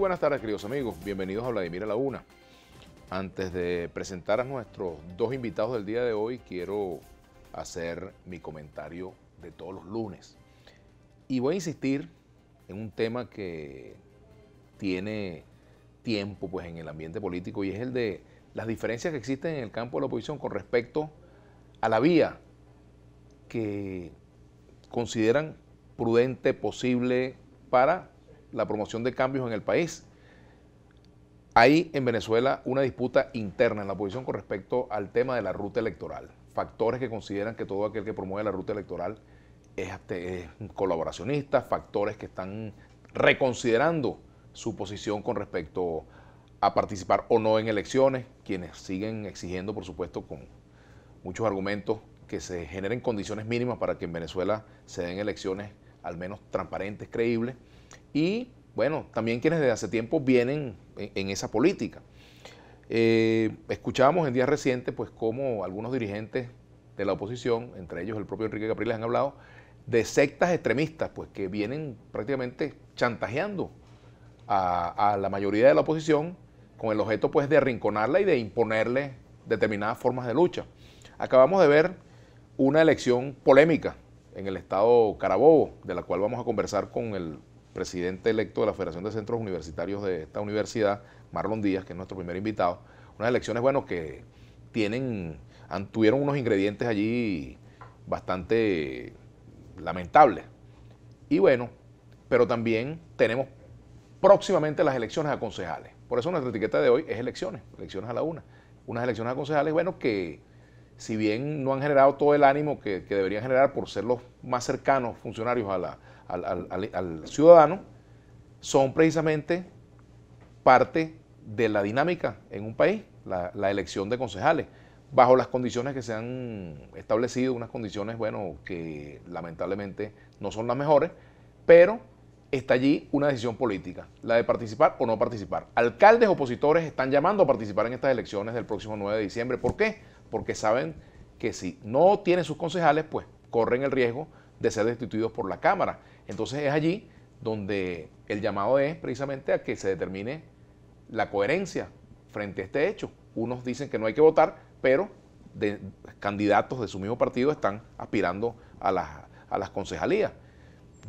buenas tardes, queridos amigos. Bienvenidos a Vladimir a la Una. Antes de presentar a nuestros dos invitados del día de hoy, quiero hacer mi comentario de todos los lunes. Y voy a insistir en un tema que tiene tiempo pues, en el ambiente político, y es el de las diferencias que existen en el campo de la oposición con respecto a la vía que consideran prudente, posible para la promoción de cambios en el país. Hay en Venezuela una disputa interna en la oposición con respecto al tema de la ruta electoral. Factores que consideran que todo aquel que promueve la ruta electoral es colaboracionista, factores que están reconsiderando su posición con respecto a participar o no en elecciones, quienes siguen exigiendo, por supuesto, con muchos argumentos, que se generen condiciones mínimas para que en Venezuela se den elecciones al menos transparentes, creíbles, y bueno, también quienes desde hace tiempo vienen en esa política. Escuchábamos en días recientes pues cómo algunos dirigentes de la oposición, entre ellos el propio Enrique Capriles, han hablado de sectas extremistas pues que vienen prácticamente chantajeando a la mayoría de la oposición con el objeto pues de arrinconarla y de imponerle determinadas formas de lucha. Acabamos de ver una elección polémica en el estado Carabobo, de la cual vamos a conversar con el presidente electo de la Federación de Centros Universitarios de esta universidad, Marlon Díaz, que es nuestro primer invitado. Unas elecciones, bueno, que tuvieron unos ingredientes allí bastante lamentables. Y bueno, pero también tenemos próximamente las elecciones a concejales. Por eso nuestra etiqueta de hoy es elecciones a la una. Unas elecciones a concejales, bueno, que si bien no han generado todo el ánimo que deberían generar por ser los más cercanos funcionarios al ciudadano, son precisamente parte de la dinámica en un país, la elección de concejales, bajo las condiciones que se han establecido, unas condiciones, bueno, que lamentablemente no son las mejores, pero está allí una decisión política, la de participar o no participar. Alcaldes opositores están llamando a participar en estas elecciones del próximo 9 de diciembre. ¿Por qué? Porque saben que si no tienen sus concejales, pues corren el riesgo de ser destituidos por la Cámara. Entonces es allí donde el llamado es precisamente a que se determine la coherencia frente a este hecho. Unos dicen que no hay que votar, pero candidatos de su mismo partido están aspirando a las concejalías.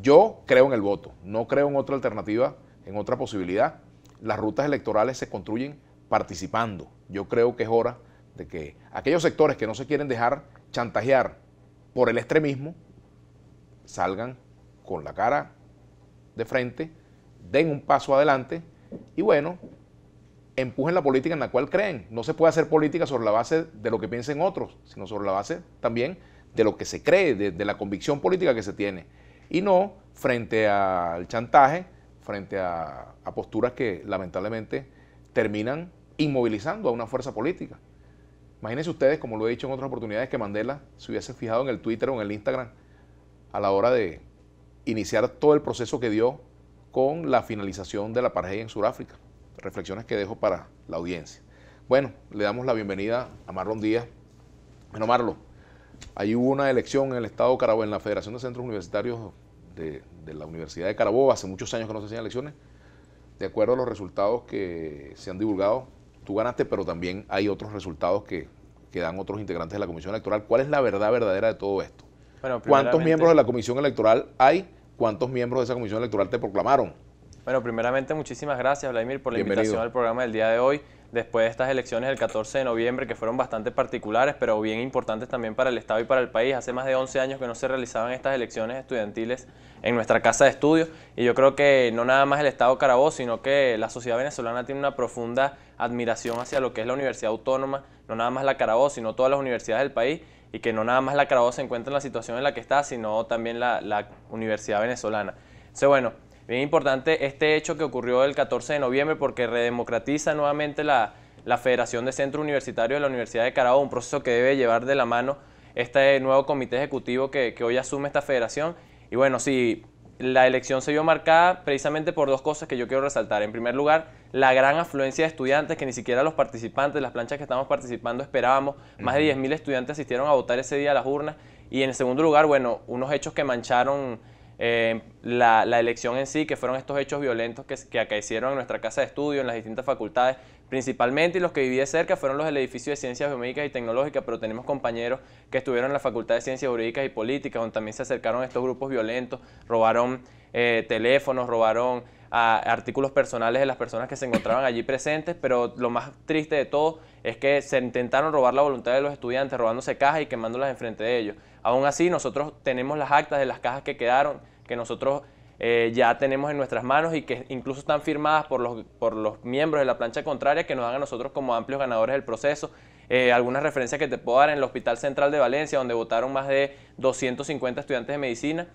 Yo creo en el voto, no creo en otra alternativa, en otra posibilidad. Las rutas electorales se construyen participando. Yo creo que es hora de que aquellos sectores que no se quieren dejar chantajear por el extremismo salgan con la cara de frente, den un paso adelante y bueno, empujen la política en la cual creen. No se puede hacer política sobre la base de lo que piensen otros, sino sobre la base también de lo que se cree, de la convicción política que se tiene, y no frente al chantaje, frente a posturas que lamentablemente terminan inmovilizando a una fuerza política. Imagínense ustedes, como lo he dicho en otras oportunidades, que Mandela se hubiese fijado en el Twitter o en el Instagram a la hora de iniciar todo el proceso que dio con la finalización del apartheid en Sudáfrica. Reflexiones que dejo para la audiencia. Bueno, le damos la bienvenida a Marlon Díaz. Bueno, Marlon, ahí hubo una elección en el estado Carabobo, en la Federación de Centros Universitarios de la Universidad de Carabobo. Hace muchos años que no se hacían elecciones. De acuerdo a los resultados que se han divulgado, tú ganaste, pero también hay otros resultados que dan otros integrantes de la Comisión Electoral. ¿Cuál es la verdad verdadera de todo esto? Bueno, ¿cuántos miembros de la Comisión Electoral hay? ¿Cuántos miembros de esa Comisión Electoral te proclamaron? Bueno, primeramente muchísimas gracias, Vladimir, por la invitación al programa del día de hoy. Después de estas elecciones del 14 de noviembre, que fueron bastante particulares, pero bien importantes también para el Estado y para el país. Hace más de 11 años que no se realizaban estas elecciones estudiantiles en nuestra casa de estudio. Y yo creo que no nada más el Estado Carabobo, sino que la sociedad venezolana tiene una profunda admiración hacia lo que es la Universidad Autónoma, no nada más la Carabobo, sino todas las universidades del país, y que no nada más la Carabobo se encuentra en la situación en la que está, sino también la Universidad Venezolana. Entonces, bueno, bien importante este hecho que ocurrió el 14 de noviembre porque redemocratiza nuevamente la Federación de Centros Universitarios de la Universidad de Carabobo, un proceso que debe llevar de la mano este nuevo comité ejecutivo que hoy asume esta federación. Y bueno, sí, la elección se vio marcada precisamente por dos cosas que yo quiero resaltar. En primer lugar, la gran afluencia de estudiantes que ni siquiera los participantes, las planchas que estamos participando esperábamos. Más de 10.000 estudiantes asistieron a votar ese día a las urnas. Y en segundo lugar, bueno, unos hechos que mancharon la elección en sí, que fueron estos hechos violentos que acaecieron en nuestra casa de estudio, en las distintas facultades, principalmente, y los que viví de cerca fueron los del edificio de Ciencias Biomédicas y Tecnológicas, pero tenemos compañeros que estuvieron en la Facultad de Ciencias Jurídicas y Políticas, donde también se acercaron estos grupos violentos, robaron teléfonos, robaron artículos personales de las personas que se encontraban allí presentes, pero lo más triste de todo es que se intentaron robar la voluntad de los estudiantes, robándose cajas y quemándolas enfrente de ellos. Aún así, nosotros tenemos las actas de las cajas que quedaron, que nosotros ya tenemos en nuestras manos y que incluso están firmadas por los miembros de la plancha contraria, que nos dan a nosotros como amplios ganadores del proceso. Algunas referencias que te puedo dar: en el Hospital Central de Valencia, donde votaron más de 250 estudiantes de medicina,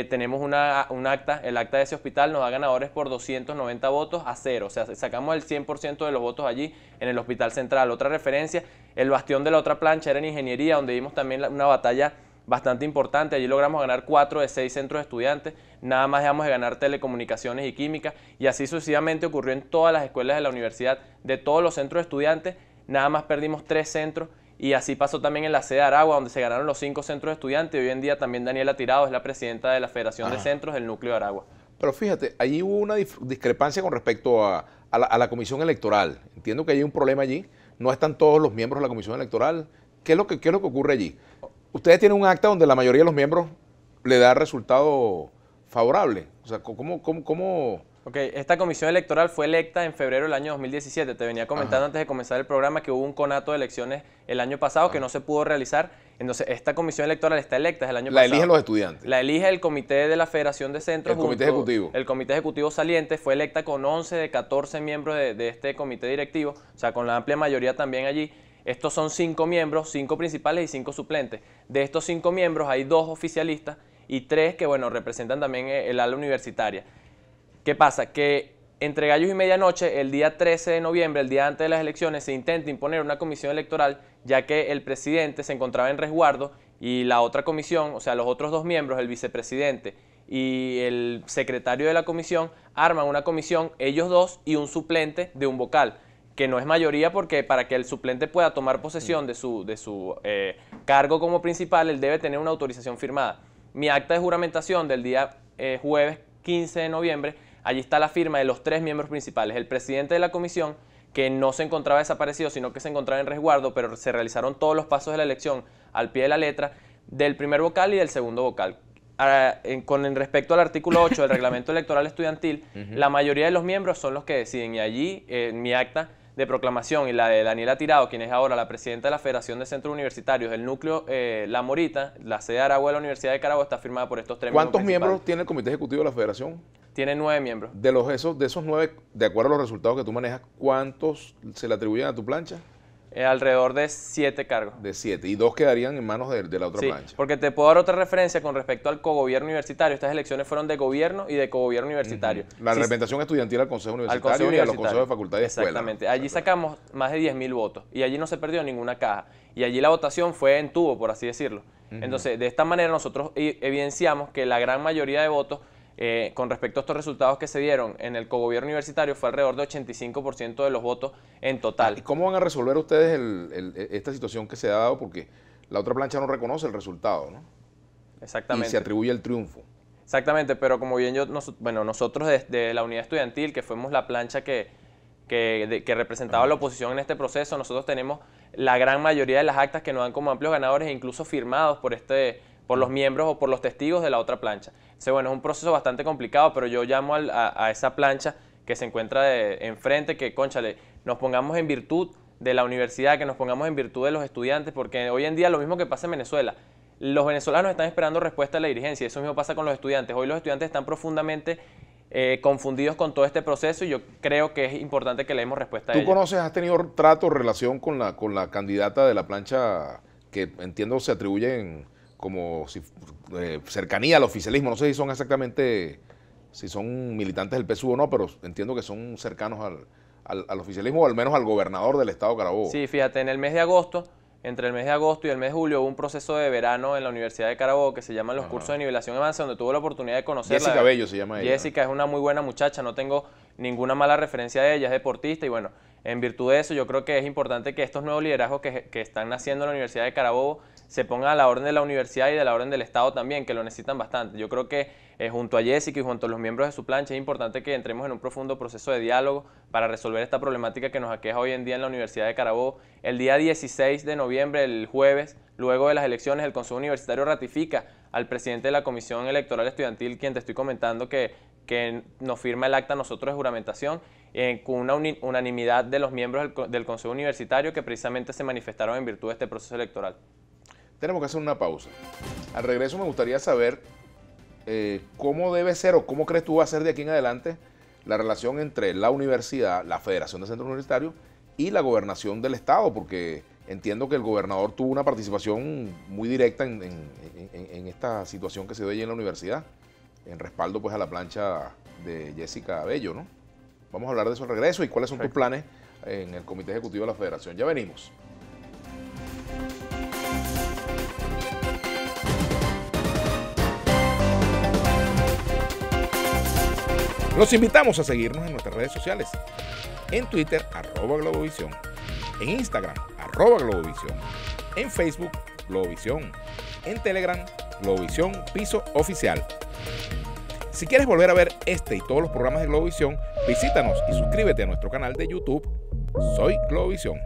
tenemos un acta, el acta de ese hospital nos da ganadores por 290 votos a 0, o sea, sacamos el 100% de los votos allí en el Hospital Central. Otra referencia, el bastión de la otra plancha era en ingeniería, donde vimos también una batalla bastante importante. Allí logramos ganar 4 de 6 centros de estudiantes, nada más dejamos de ganar telecomunicaciones y química, y así sucesivamente ocurrió en todas las escuelas de la universidad. De todos los centros de estudiantes, nada más perdimos 3 centros, y así pasó también en la sede de Aragua, donde se ganaron los 5 centros de estudiantes, y hoy en día también Daniela Tirado es la presidenta de la Federación de Centros del Núcleo de Aragua. Pero fíjate, allí hubo una discrepancia con respecto a la comisión electoral. Entiendo que hay un problema allí, no están todos los miembros de la comisión electoral. ¿Qué es lo que ocurre allí? Ustedes tienen un acta donde la mayoría de los miembros le da resultado favorable. O sea, ¿cómo? Ok, esta comisión electoral fue electa en febrero del año 2017. Te venía comentando antes de comenzar el programa que hubo un conato de elecciones el año pasado que no se pudo realizar. Entonces, esta comisión electoral está electa desde el año pasado. La eligen los estudiantes. La elige el comité de la Federación de Centros. El comité ejecutivo. El comité ejecutivo saliente fue electa con 11 de 14 miembros de este comité directivo, o sea, con la amplia mayoría también allí. Estos son 5 miembros, 5 principales y 5 suplentes. De estos 5 miembros hay 2 oficialistas y 3 que, bueno, representan también el ala universitaria. ¿Qué pasa? Que entre gallos y medianoche, el día 13 de noviembre, el día antes de las elecciones, se intenta imponer una comisión electoral, ya que el presidente se encontraba en resguardo y la otra comisión, o sea, los otros 2 miembros, el vicepresidente y el secretario de la comisión, arman una comisión, ellos 2 y un suplente de un vocal, que no es mayoría porque para que el suplente pueda tomar posesión de su cargo como principal, él debe tener una autorización firmada. Mi acta de juramentación del día jueves 15 de noviembre, allí está la firma de los 3 miembros principales: el presidente de la comisión, que no se encontraba desaparecido, sino que se encontraba en resguardo, pero se realizaron todos los pasos de la elección al pie de la letra, del primer vocal y del segundo vocal. Con respecto al artículo 8 del reglamento electoral estudiantil, la mayoría de los miembros son los que deciden, y allí mi acta de proclamación y la de Daniela Tirado, quien es ahora la presidenta de la Federación de Centros Universitarios del Núcleo La Morita, la sede de Aragua de la Universidad de Carabobo, está firmada por estos 3 miembros. ¿Cuántos miembros tiene el Comité Ejecutivo de la Federación? Tiene 9 miembros. De esos 9, de acuerdo a los resultados que tú manejas, ¿cuántos se le atribuyen a tu plancha? Alrededor de 7 cargos. De 7, y 2 quedarían en manos de la otra plancha. Porque te puedo dar otra referencia con respecto al cogobierno universitario. Estas elecciones fueron de gobierno y de cogobierno universitario. La representación estudiantil al Consejo Universitario y a los consejos de facultad y escuela. Exactamente. Allí sacamos más de 10.000 votos y allí no se perdió ninguna caja. Y allí la votación fue en tubo, por así decirlo. Entonces, de esta manera nosotros evidenciamos que la gran mayoría de votos con respecto a estos resultados que se dieron en el cogobierno universitario fue alrededor de 85% de los votos en total. ¿Y cómo van a resolver ustedes esta situación que se ha dado? Porque la otra plancha no reconoce el resultado, ¿no? Exactamente. Y se atribuye el triunfo. Exactamente, pero como bien nosotros desde la unidad estudiantil, que fuimos la plancha que representaba a la oposición en este proceso, nosotros tenemos la gran mayoría de las actas que nos dan como amplios ganadores e incluso firmados por los miembros o por los testigos de la otra plancha. Entonces, bueno, es un proceso bastante complicado, pero yo llamo a esa plancha que se encuentra enfrente, que, cónchale, nos pongamos en virtud de la universidad, que nos pongamos en virtud de los estudiantes, porque hoy en día lo mismo que pasa en Venezuela, los venezolanos están esperando respuesta de la dirigencia, y eso mismo pasa con los estudiantes. Hoy los estudiantes están profundamente confundidos con todo este proceso, y yo creo que es importante que le demos respuesta a ellos. ¿Tú conoces, has tenido trato o relación con la candidata de la plancha que entiendo se atribuyen como cercanía al oficialismo? No sé si son exactamente, si son militantes del PSUV o no, pero entiendo que son cercanos al oficialismo, o al menos al gobernador del estado de Carabobo. Sí, fíjate, entre el mes de agosto y el mes de julio hubo un proceso de verano en la Universidad de Carabobo que se llaman los cursos de nivelación avance, donde tuve la oportunidad de conocerla. Jessica Bello se llama ella. Jessica es una muy buena muchacha, no tengo ninguna mala referencia de ella, es deportista, y bueno, en virtud de eso yo creo que es importante que estos nuevos liderazgos que están naciendo en la Universidad de Carabobo se pongan a la orden de la universidad y de la orden del Estado también, que lo necesitan bastante. Yo creo que junto a Jessica y junto a los miembros de su plancha es importante que entremos en un profundo proceso de diálogo para resolver esta problemática que nos aqueja hoy en día en la Universidad de Carabobo. El día 16 de noviembre, el jueves, luego de las elecciones, el Consejo Universitario ratifica al presidente de la Comisión Electoral Estudiantil, quien te estoy comentando que nos firma el acta a nosotros de juramentación, con una unanimidad de los miembros del Consejo Universitario que precisamente se manifestaron en virtud de este proceso electoral. Tenemos que hacer una pausa. Al regreso me gustaría saber cómo debe ser o cómo crees tú va a ser de aquí en adelante la relación entre la universidad, la Federación de Centros Universitarios y la gobernación del Estado, porque entiendo que el gobernador tuvo una participación muy directa en esta situación que se dio allí en la universidad, en respaldo pues a la plancha de Jessica Bello, ¿no? Vamos a hablar de eso al regreso y cuáles son tus planes en el Comité Ejecutivo de la Federación. Ya venimos. Los invitamos a seguirnos en nuestras redes sociales. En Twitter, @Globovisión. En Instagram, @Globovisión. En Facebook, Globovisión. En Telegram, Globovisión Piso Oficial. Si quieres volver a ver este y todos los programas de Globovisión, visítanos y suscríbete a nuestro canal de YouTube. Soy Globovisión.